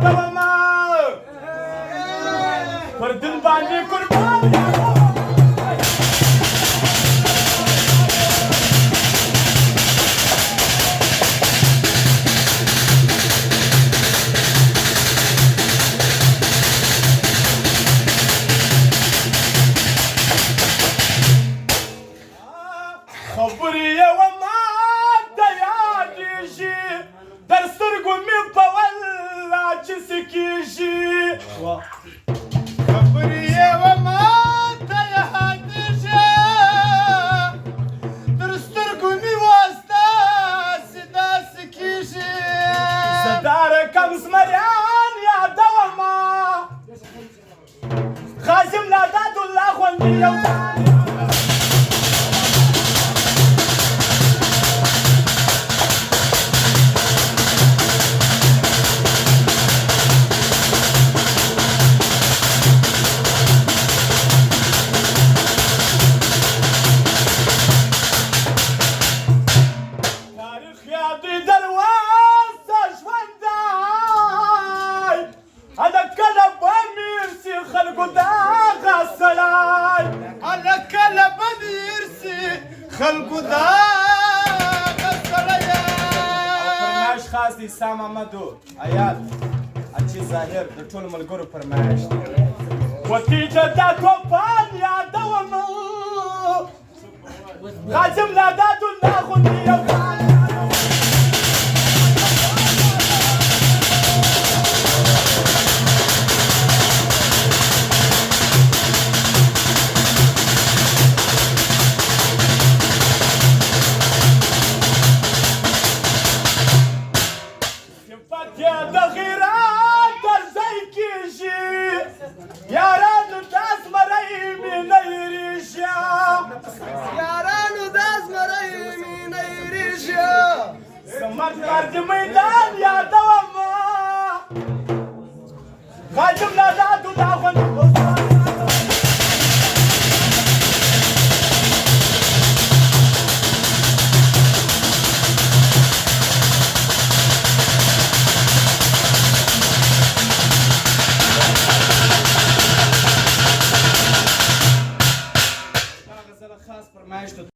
یادومه پر دل باندې قربان یادومه خبرې یوه ماته یادېږي در سترګو مې په والله چې څه کېږي خبرې یوه ماته یادېږي در سترګو مې وستاسې داسې کېږي زه دا رقم زمریان یادومه خازم لاداد الله خوندي یو خلقو دا غسړیا فرمایش خاص دی سام محمدو آیات اچي ظاهر د ټول ملګرو فرمایش دی وتیجه دا توپان یادومه خازم لاداد الله خوندي یو د غیرت در ځای کېږي یارانو دا زمری مې نه هېرېږي یارانو دا زمری مې نه هېرېږي زمر د میدان یادومه خادم لاداد